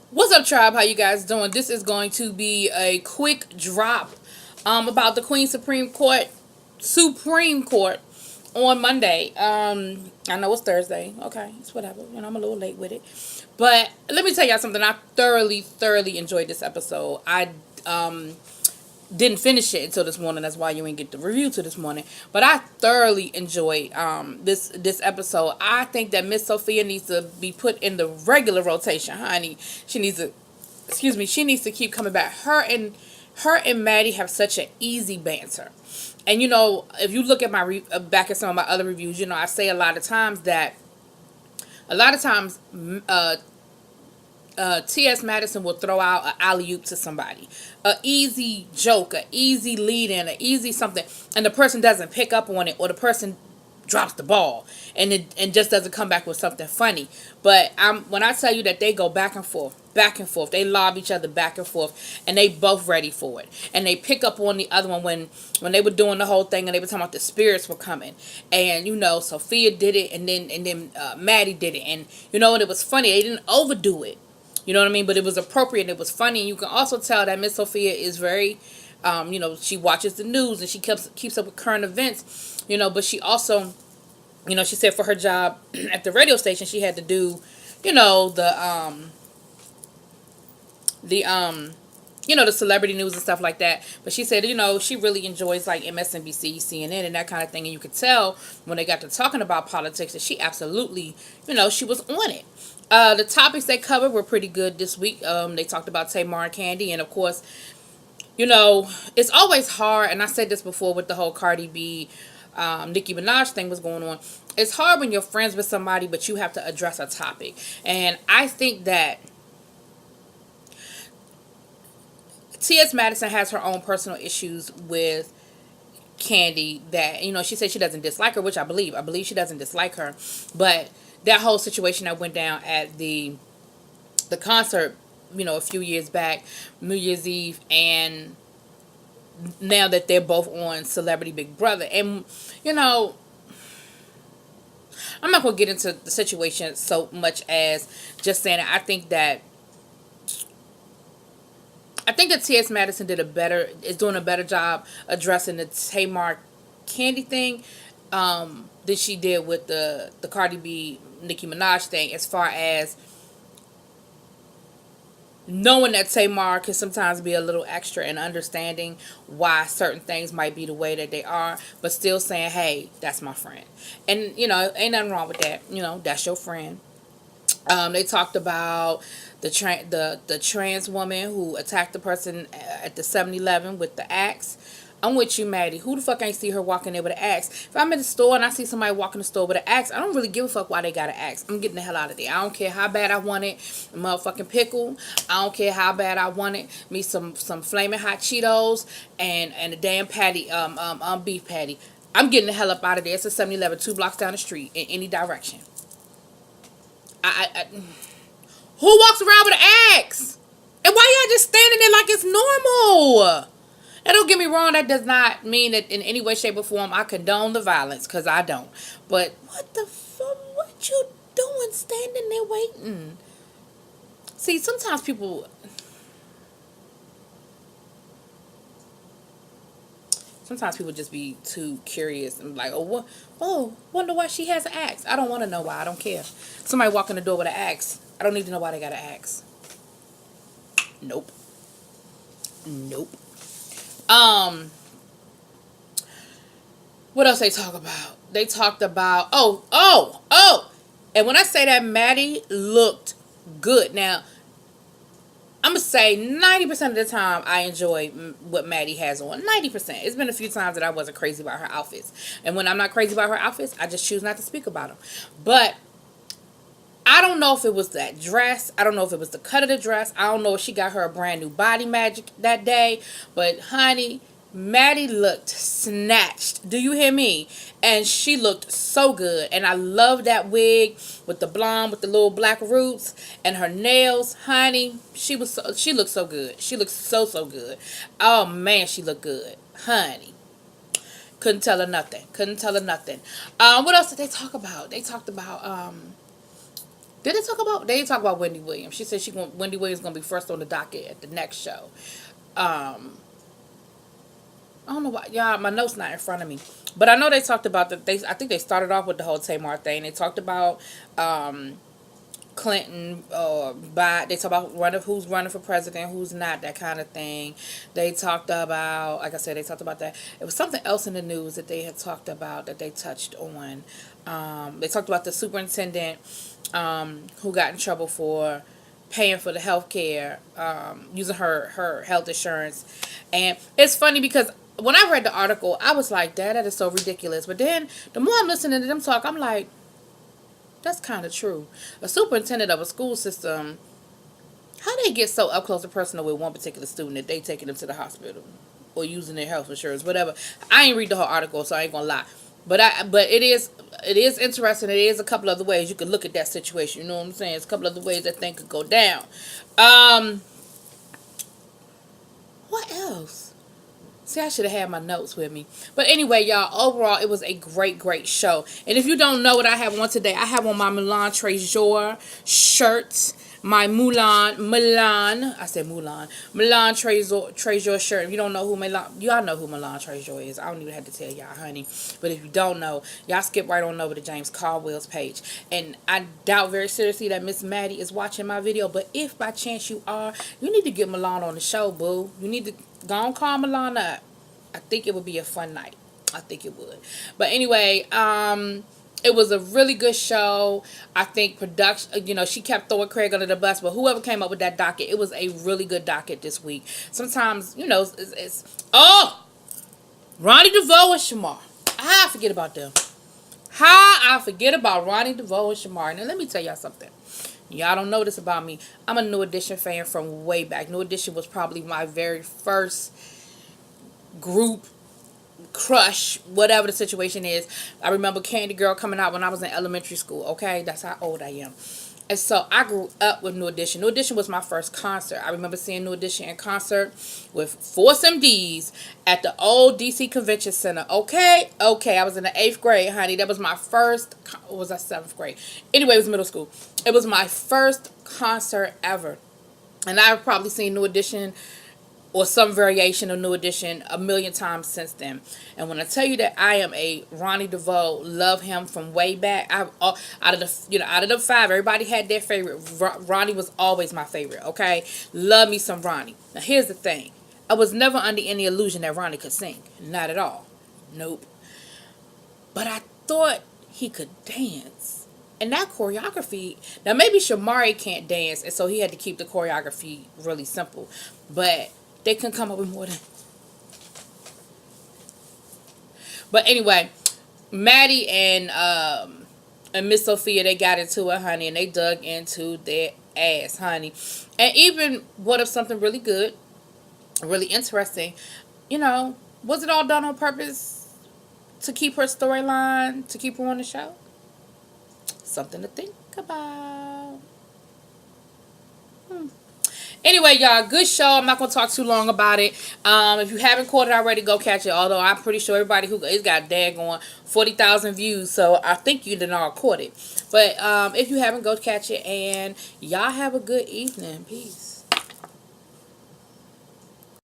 What's up, tribe? How you guys doing? This is going to be a quick drop about the Queen Supreme Court on Monday. I know it's Thursday. Okay, it's whatever. I'm a little late with it, but let me tell y'all something. I thoroughly enjoyed this episode. I didn't finish it until this morning. That's why you didn't get the review till this morning. But I thoroughly enjoyed this episode. I think that Miss Sophia needs to be put in the regular rotation, honey. She needs to, excuse me, she needs to keep coming back. Her and Maddie have such an easy banter. And if you look at my back at some of my other reviews, I say a lot of times T.S. Madison will throw out an alley-oop to somebody. An easy joke, an easy lead-in, an easy something, and the person doesn't pick up on it, or the person drops the ball and just doesn't come back with something funny. But when I tell you that they go back and forth, they lob each other back and forth, and they both ready for it. And they pick up on the other one when they were doing the whole thing, and they were talking about the spirits were coming. And Sophia did it, and then Maddie did it, and and it was funny. They didn't overdo it. You know what I mean? But it was appropriate and it was funny. And you can also tell that Miss Sophia is very, she watches the news and she keeps up with current events, but she also, she said for her job at the radio station, she had to do, the celebrity news and stuff like that. But she said, she really enjoys like MSNBC, CNN, and that kind of thing. And you could tell when they got to talking about politics that she absolutely, she was on it. The topics they covered were pretty good this week. They talked about Tamar and Candy, and of course, it's always hard. And I said this before with the whole Cardi B, Nicki Minaj thing was going on. It's hard when you're friends with somebody, but you have to address a topic. And I think that T.S. Madison has her own personal issues with Candy that, she said she doesn't dislike her, which I believe. I believe she doesn't dislike her. But that whole situation that went down at the concert, a few years back, New Year's Eve, and now that they're both on Celebrity Big Brother. And, I'm not going to get into the situation so much as just saying that I think that T.S. Madison is doing a better job addressing the Tamar Candy thing than she did with the Cardi B Nicki Minaj thing, as far as knowing that Tamar can sometimes be a little extra and understanding why certain things might be the way that they are, but still saying, hey, that's my friend. And, ain't nothing wrong with that. That's your friend. They talked about the trans woman who attacked the person at the 7-Eleven with the axe. I'm with you, Maddie. Who the fuck ain't see her walking there with an axe? If I'm in the store and I see somebody walking the store with an axe, I don't really give a fuck why they got an axe. I'm getting the hell out of there. I don't care how bad I want it, a motherfucking pickle. I don't care how bad I want it. Me some flaming hot Cheetos and a damn patty, beef patty. I'm getting the hell up out of there. It's a 7-Eleven 2 blocks down the street in any direction. Who walks around with an axe? And why y'all just standing there like it's normal? And don't get me wrong, that does not mean that in any way, shape, or form I condone the violence, because I don't. But what the fuck? What you doing standing there waiting? See, sometimes people just be too curious and like, oh, what? Oh, wonder why she has an axe. I don't want to know why. I don't care. Somebody walk in the door with an axe. I don't need to know why they got an axe. Nope. What else they talk about? They talked about and when I say that, Maddie looked good. Now, I'm gonna say 90% of the time I enjoy what Maddie has on. 90%. It's been a few times that I wasn't crazy about her outfits, and when I'm not crazy about her outfits, I just choose not to speak about them. But I don't know if it was that dress. I don't know if it was the cut of the dress. I don't know if she got her a brand new body magic that day. But honey, Maddie looked snatched. Do you hear me? And she looked so good. And I love that wig with the blonde with the little black roots and her nails. Honey, she looked so good. She looked so good. Oh man, she looked good. Honey. Couldn't tell her nothing. What else did they talk about? They talked about Did they talk about? They didn't talk about Wendy Williams. She said Wendy Williams gonna be first on the docket at the next show. I don't know why, y'all. My notes not in front of me, but I know they talked about that. I think they started off with the whole Tamar thing. They talked about Clinton, they talk about who's running for president, who's not, that kind of thing. They talked about, like I said, they talked about that. It was something else in the news that they had talked about that they touched on. They talked about the superintendent who got in trouble for paying for the health care, using her health insurance. And it's funny because when I read the article, I was like, that is so ridiculous. But then the more I'm listening to them talk, I'm like, that's kind of true. A superintendent of a school system, how they get so up close and personal with one particular student that they taking them to the hospital or using their health insurance, whatever. I ain't read the whole article, so I ain't gonna lie. But it is interesting. It is a couple other ways you could look at that situation. You know what I'm saying? It's a couple other ways that thing could go down. What else? See, I should have had my notes with me. But anyway, y'all, overall, it was a great, great show. And if you don't know what I have on today, I have on my Milan Trésor shirt. My Milan Trésor shirt. If you don't know who y'all know who Milan Trésor is. I don't even have to tell y'all, honey. But if you don't know, y'all skip right on over to James Caldwell's page. And I doubt very seriously that Miss Maddie is watching my video. But if by chance you are, you need to get Milan on the show, boo. You need to go and call Milan up. I think it would be a fun night. I think it would. But anyway, it was a really good show. I think production, she kept throwing Craig under the bus, but whoever came up with that docket, it was a really good docket this week. Sometimes, Ronnie DeVoe and Shamar. How I forget about them. How I forget about Ronnie DeVoe and Shamar. Now, let me tell y'all something. Y'all don't know this about me. I'm a New Edition fan from way back. New Edition was probably my very first group crush, whatever the situation is. I remember Candy Girl coming out when I was in elementary school. Okay, that's how old I am. And so I grew up with New Edition. New Edition was my first concert. I remember seeing New Edition in concert with Force MDs at the old DC Convention Center. Okay, I was in the 8th grade, honey. That was my first, or was that 7th grade? Anyway, it was middle school. It was my first concert ever. And I've probably seen New Edition or some variation of New Edition a million times since then. And when I tell you that I am a Ronnie DeVoe, love him from way back. Out of the 5, everybody had their favorite. Ronnie was always my favorite. Okay, love me some Ronnie. Now here's the thing: I was never under any illusion that Ronnie could sing. Not at all. Nope. But I thought he could dance. And that choreography, now maybe Shamari can't dance, and so he had to keep the choreography really simple. But they couldn't come up with more than. But anyway, Maddie and Miss Sophia, they got into it, honey, and they dug into their ass, honey. And even what if something really good, really interesting, was it all done on purpose to keep her storyline, to keep her on the show? Something to think about. Anyway, y'all, good show. I'm not going to talk too long about it. If you haven't caught it already, go catch it. Although I'm pretty sure everybody it's got daggone 40,000 views. So I think you done all caught it. But if you haven't, go catch it. And y'all have a good evening. Peace.